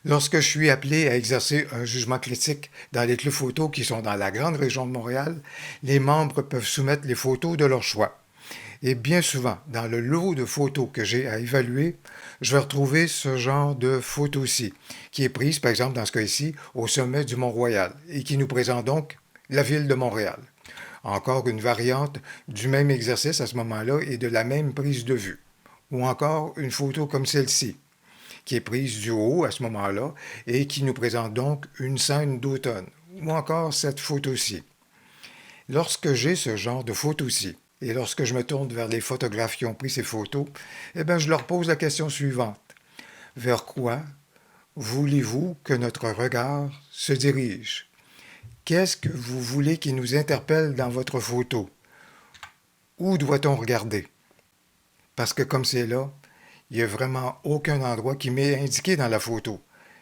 Lorsque je suis appelé à exercer un jugement critique dans les clubs photos qui sont dans la grande région de Montréal, les membres peuvent soumettre les photos de leur choix. Et bien souvent, dans le lot de photos que j'ai à évaluer, je vais retrouver ce genre de photo-ci, qui est prise, par exemple, dans ce cas ici, au sommet du Mont-Royal, et qui nous présente donc la ville de Montréal. Encore une variante du même exercice à ce moment-là et de la même prise de vue. Ou encore une photo comme celle-ci, qui est prise du haut à ce moment-là et qui nous présente donc une scène d'automne. Ou encore cette photo-ci. Lorsque j'ai ce genre de photos-ci, et lorsque je me tourne vers les photographes qui ont pris ces photos, eh bien, je leur pose la question suivante. Vers quoi voulez-vous que notre regard se dirige? Qu'est-ce que vous voulez qui nous interpelle dans votre photo? Où doit-on regarder? Parce que comme c'est là, il n'y a vraiment aucun endroit qui m'est indiqué dans la photo.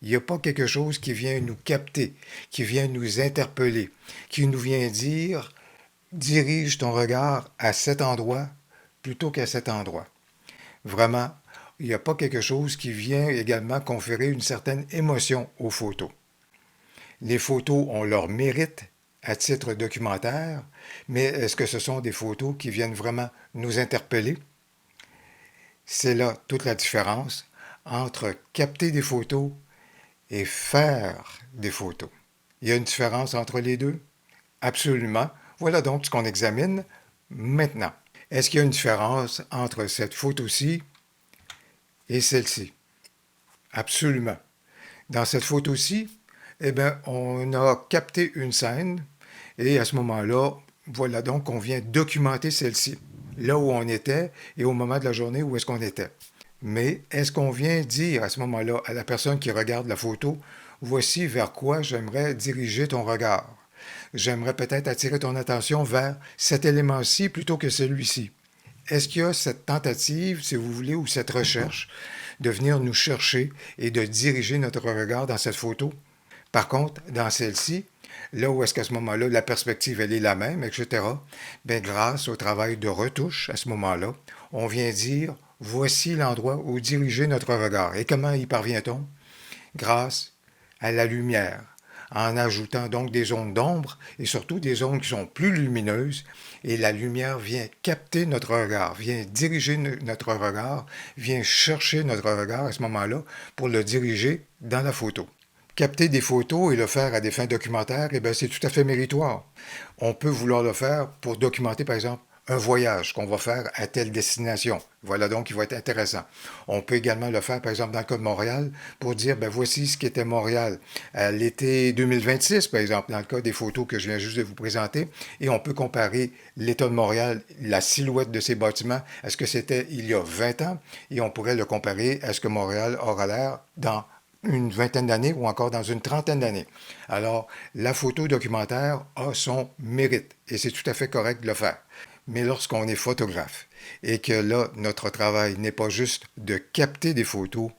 Il n'y a pas quelque chose qui vient nous capter, qui vient nous interpeller, qui nous vient dire dirige ton regard à cet endroit plutôt qu'à cet endroit. Vraiment, il n'y a pas quelque chose qui vient également conférer une certaine émotion aux photos. Les photos ont leur mérite à titre documentaire, mais est-ce que ce sont des photos qui viennent vraiment nous interpeller? C'est là toute la différence entre capter des photos et faire des photos. Il y a une différence entre les deux? Absolument. Voilà donc ce qu'on examine maintenant. Est-ce qu'il y a une différence entre cette photo-ci et celle-ci? Absolument. Dans cette photo-ci, eh bien, on a capté une scène et à ce moment-là, voilà donc qu'on vient documenter celle-ci, là où on était et au moment de la journée où est-ce qu'on était. Mais est-ce qu'on vient dire à ce moment-là à la personne qui regarde la photo, voici vers quoi j'aimerais diriger ton regard? J'aimerais peut-être attirer ton attention vers cet élément-ci plutôt que celui-ci. Est-ce qu'il y a cette tentative, si vous voulez, ou cette recherche de venir nous chercher et de diriger notre regard dans cette photo? Par contre, dans celle-ci, là où est-ce qu'à ce moment-là, la perspective, elle est la même, etc., bien, grâce au travail de retouche, à ce moment-là, on vient dire, voici l'endroit où diriger notre regard. Et comment y parvient-on? Grâce à la lumière, en ajoutant donc des zones d'ombre et surtout des zones qui sont plus lumineuses. Et la lumière vient capter notre regard, vient diriger notre regard, vient chercher notre regard à ce moment-là pour le diriger dans la photo. Capter des photos et le faire à des fins documentaires, eh bien, c'est tout à fait méritoire. On peut vouloir le faire pour documenter, par exemple, un voyage qu'on va faire à telle destination. Voilà donc qui va être intéressant. On peut également le faire, par exemple, dans le cas de Montréal, pour dire, ben voici ce qu'était Montréal à l'été 2026, par exemple, dans le cas des photos que je viens juste de vous présenter. Et on peut comparer l'état de Montréal, la silhouette de ces bâtiments, à ce que c'était il y a 20 ans, et on pourrait le comparer à ce que Montréal aura l'air dans une vingtaine d'années ou encore dans une trentaine d'années. Alors, la photo documentaire a son mérite et c'est tout à fait correct de le faire. Mais lorsqu'on est photographe et que là, notre travail n'est pas juste de capter des photos,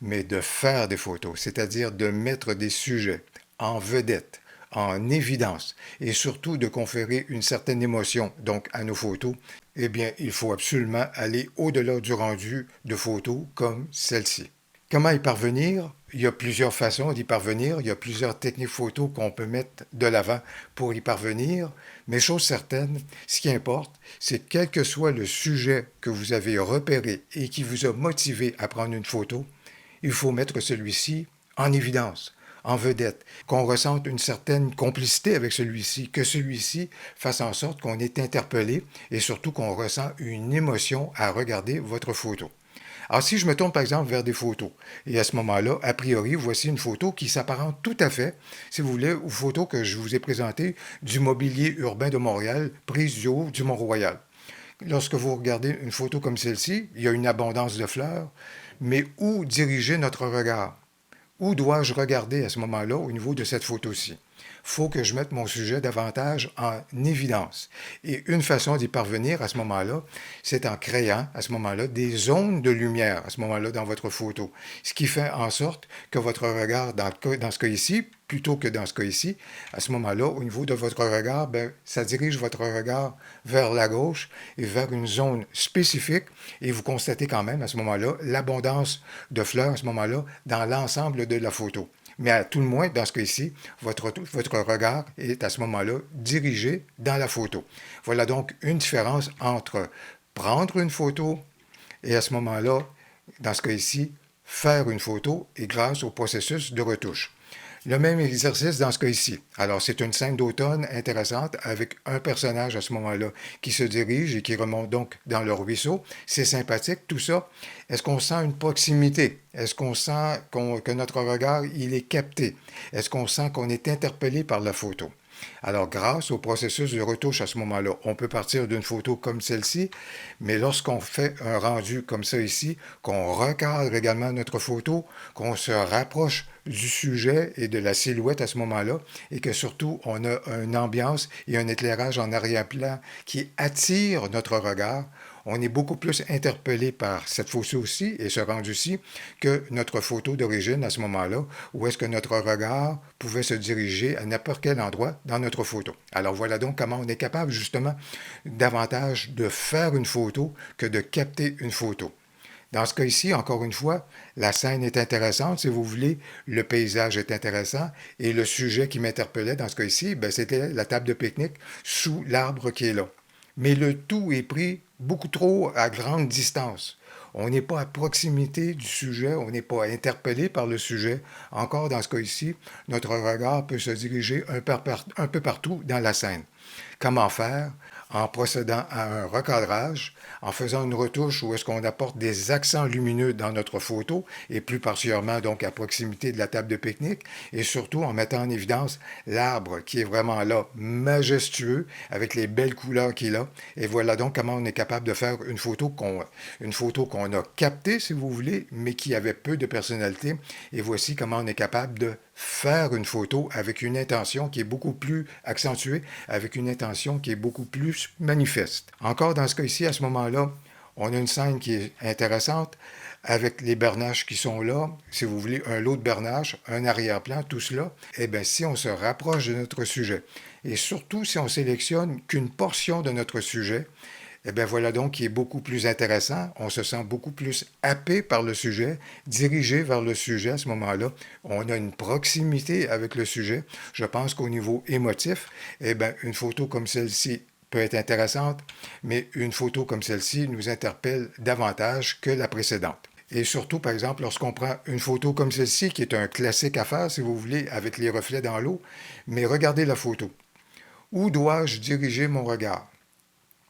mais de faire des photos, c'est-à-dire de mettre des sujets en vedette, en évidence et surtout de conférer une certaine émotion donc à nos photos, eh bien, il faut absolument aller au-delà du rendu de photos comme celle-ci. Comment y parvenir? Il y a plusieurs façons d'y parvenir, il y a plusieurs techniques photo qu'on peut mettre de l'avant pour y parvenir, mais chose certaine, ce qui importe, c'est que quel que soit le sujet que vous avez repéré et qui vous a motivé à prendre une photo, il faut mettre celui-ci en évidence, en vedette, qu'on ressente une certaine complicité avec celui-ci, que celui-ci fasse en sorte qu'on est interpellé et surtout qu'on ressent une émotion à regarder votre photo. Alors, si je me tourne par exemple vers des photos, et à ce moment-là, a priori, voici une photo qui s'apparente tout à fait, si vous voulez, aux photos que je vous ai présentées du mobilier urbain de Montréal, prise du haut du Mont-Royal. Lorsque vous regardez une photo comme celle-ci, il y a une abondance de fleurs, mais où diriger notre regard? Où dois-je regarder à ce moment-là au niveau de cette photo-ci? faut que je mette mon sujet davantage en évidence. Et une façon d'y parvenir à ce moment-là, c'est en créant à ce moment-là des zones de lumière à ce moment-là dans votre photo. Ce qui fait en sorte que votre regard, dans ce cas ici, plutôt que dans ce cas ici, à ce moment-là, au niveau de votre regard, ben, ça dirige votre regard vers la gauche et vers une zone spécifique. Et vous constatez quand même à ce moment-là l'abondance de fleurs à ce moment-là dans l'ensemble de la photo. Mais à tout le moins, dans ce cas-ci, votre regard est à ce moment-là dirigé dans la photo. Voilà donc une différence entre prendre une photo et à ce moment-là, dans ce cas-ci, faire une photo et grâce au processus de retouche. Le même exercice dans ce cas-ci. Alors, c'est une scène d'automne intéressante avec un personnage à ce moment-là qui se dirige et qui remonte donc dans le ruisseau. C'est sympathique, tout ça. Est-ce qu'on sent une proximité? Est-ce qu'on sent que notre regard, il est capté? Est-ce qu'on sent qu'on est interpellé par la photo? Alors, grâce au processus de retouche à ce moment-là, on peut partir d'une photo comme celle-ci, mais lorsqu'on fait un rendu comme ça ici, qu'on recadre également notre photo, qu'on se rapproche du sujet et de la silhouette à ce moment-là, et que surtout on a une ambiance et un éclairage en arrière-plan qui attire notre regard, on est beaucoup plus interpellé par cette photo-ci et ce rendu-ci que notre photo d'origine à ce moment-là, où est-ce que notre regard pouvait se diriger à n'importe quel endroit dans notre photo. Alors voilà donc comment on est capable justement davantage de faire une photo que de capter une photo. Dans ce cas ici, encore une fois, la scène est intéressante, si vous voulez, le paysage est intéressant, et le sujet qui m'interpellait dans ce cas ici, ben, c'était la table de pique-nique sous l'arbre qui est là. Mais le tout est pris beaucoup trop à grande distance. On n'est pas à proximité du sujet, on n'est pas interpellé par le sujet. Encore dans ce cas ici, notre regard peut se diriger un peu partout dans la scène. Comment faire? En procédant à un recadrage, en faisant une retouche où est-ce qu'on apporte des accents lumineux dans notre photo, et plus particulièrement donc à proximité de la table de pique-nique, et surtout en mettant en évidence l'arbre qui est vraiment là, majestueux, avec les belles couleurs qu'il a. Et voilà donc comment on est capable de faire une photo qu'on a captée, si vous voulez, mais qui avait peu de personnalité. Et voici comment on est capable de faire une photo avec une intention qui est beaucoup plus accentuée, avec une intention qui est beaucoup plus manifeste. Encore dans ce cas ici, à ce moment-là, on a une scène qui est intéressante avec les bernaches qui sont là, si vous voulez, un lot de bernaches, un arrière-plan, tout cela. Eh bien, si on se rapproche de notre sujet, et surtout si on sélectionne qu'une portion de notre sujet, eh bien voilà donc qui est beaucoup plus intéressant. On se sent beaucoup plus happé par le sujet, dirigé vers le sujet à ce moment-là. On a une proximité avec le sujet. Je pense qu'au niveau émotif, eh bien une photo comme celle-ci peut être intéressante, mais une photo comme celle-ci nous interpelle davantage que la précédente. Et surtout, par exemple, lorsqu'on prend une photo comme celle-ci, qui est un classique à faire, si vous voulez, avec les reflets dans l'eau, mais regardez la photo. Où dois-je diriger mon regard?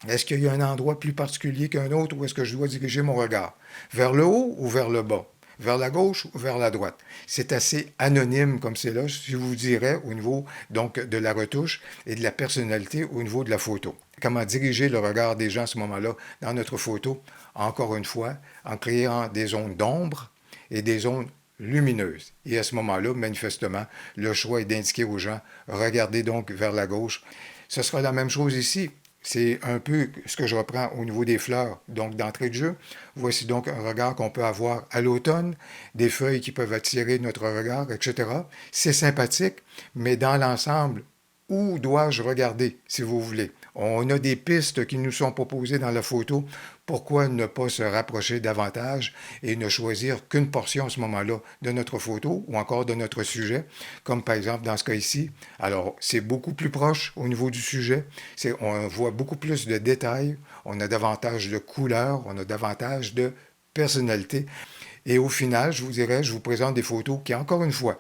Est-ce qu'il y a un endroit plus particulier qu'un autre où est-ce que je dois diriger mon regard? Vers le haut ou vers le bas? Vers la gauche ou vers la droite? C'est assez anonyme comme c'est là, je vous dirais, au niveau donc de la retouche et de la personnalité au niveau de la photo. Comment diriger le regard des gens à ce moment-là dans notre photo? Encore une fois, en créant des zones d'ombre et des zones lumineuses. Et à ce moment-là, manifestement, le choix est d'indiquer aux gens, regardez donc vers la gauche. Ce sera la même chose ici. C'est un peu ce que je reprends au niveau des fleurs. Donc, d'entrée de jeu, voici donc un regard qu'on peut avoir à l'automne, des feuilles qui peuvent attirer notre regard, etc. C'est sympathique, mais dans l'ensemble, où dois-je regarder, si vous voulez? On a des pistes qui nous sont proposées dans la photo. Pourquoi ne pas se rapprocher davantage et ne choisir qu'une portion à ce moment-là de notre photo ou encore de notre sujet, comme par exemple dans ce cas ici. Alors, c'est beaucoup plus proche au niveau du sujet. On voit beaucoup plus de détails, on a davantage de couleurs, on a davantage de personnalité. Et au final, je vous dirais, je vous présente des photos qui, encore une fois,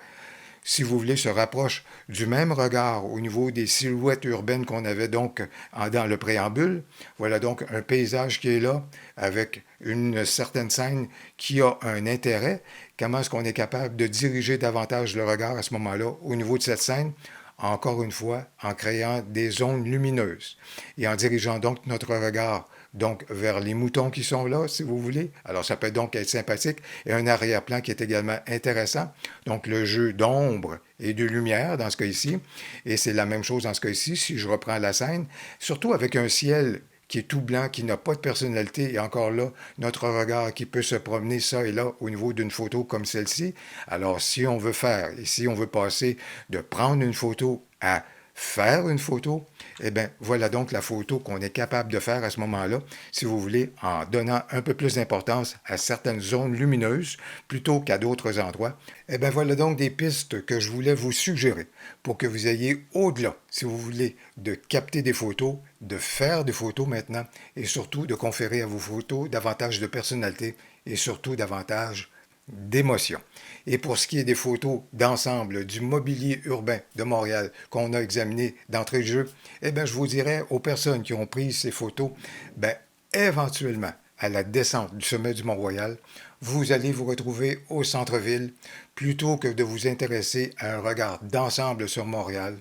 si vous voulez, se rapprochent du même regard au niveau des silhouettes urbaines qu'on avait donc dans le préambule. Voilà donc un paysage qui est là avec une certaine scène qui a un intérêt. Comment est-ce qu'on est capable de diriger davantage le regard à ce moment-là au niveau de cette scène? encore une fois, en créant des zones lumineuses et en dirigeant donc notre regard donc vers les moutons qui sont là, si vous voulez. Alors ça peut donc être sympathique et un arrière-plan qui est également intéressant. Donc le jeu d'ombre et de lumière dans ce cas-ci. Et c'est la même chose dans ce cas-ci, si je reprends la scène, surtout avec un ciel qui est tout blanc, qui n'a pas de personnalité, et encore là, notre regard qui peut se promener ça et là au niveau d'une photo comme celle-ci. Alors, si on veut faire, et si on veut passer de prendre une photo à faire une photo, eh bien, voilà donc la photo qu'on est capable de faire à ce moment-là, si vous voulez, en donnant un peu plus d'importance à certaines zones lumineuses plutôt qu'à d'autres endroits. Eh bien, voilà donc des pistes que je voulais vous suggérer pour que vous ayez au-delà, si vous voulez, de capter des photos, de faire des photos maintenant et surtout de conférer à vos photos davantage de personnalité et surtout davantage d'émotion. Et pour ce qui est des photos d'ensemble du mobilier urbain de Montréal qu'on a examiné d'entrée de jeu, eh bien, je vous dirais aux personnes qui ont pris ces photos, ben, éventuellement, à la descente du sommet du Mont-Royal, vous allez vous retrouver au centre-ville plutôt que de vous intéresser à un regard d'ensemble sur Montréal.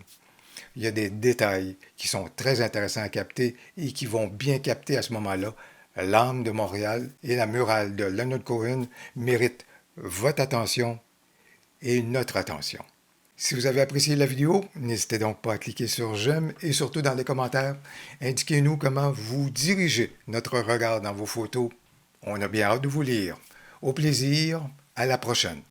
Il y a des détails qui sont très intéressants à capter et qui vont bien capter à ce moment-là l'âme de Montréal et la murale de Leonard Cohen méritent votre attention et notre attention. Si vous avez apprécié la vidéo, n'hésitez donc pas à cliquer sur j'aime et surtout dans les commentaires, indiquez-nous comment vous dirigez notre regard dans vos photos. On a bien hâte de vous lire. Au plaisir, à la prochaine.